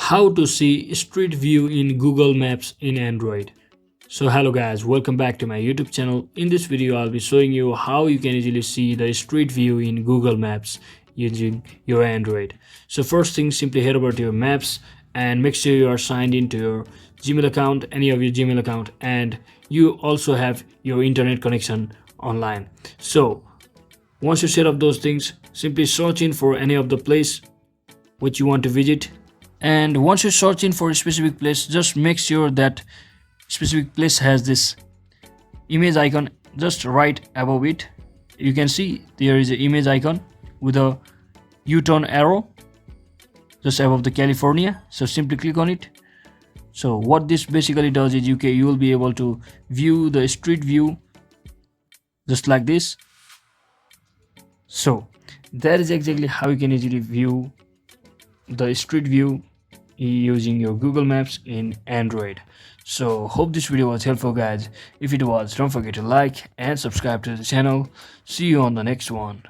How to see street view in Google Maps in Android. So hello guys, welcome back to my YouTube channel. In this video I'll be showing you how you can easily see the street view in Google Maps using your Android. So first thing, simply head over to your maps and make sure you are signed into your Gmail account, any of your Gmail account, and you also have your internet connection online. So once you set up those things, simply search in for any of the place which you want to visit. And once you search in for a specific place, just make sure that specific place has this image icon just right above it. You can see there is an image icon with a U-turn arrow just above the California. So simply click on it. So what this basically does is you will be able to view the street view just like this. So that is exactly how you can easily view the street view using your Google Maps in Android. So hope this video was helpful guys. If it was, don't forget to like and subscribe to the channel. See you on the next one.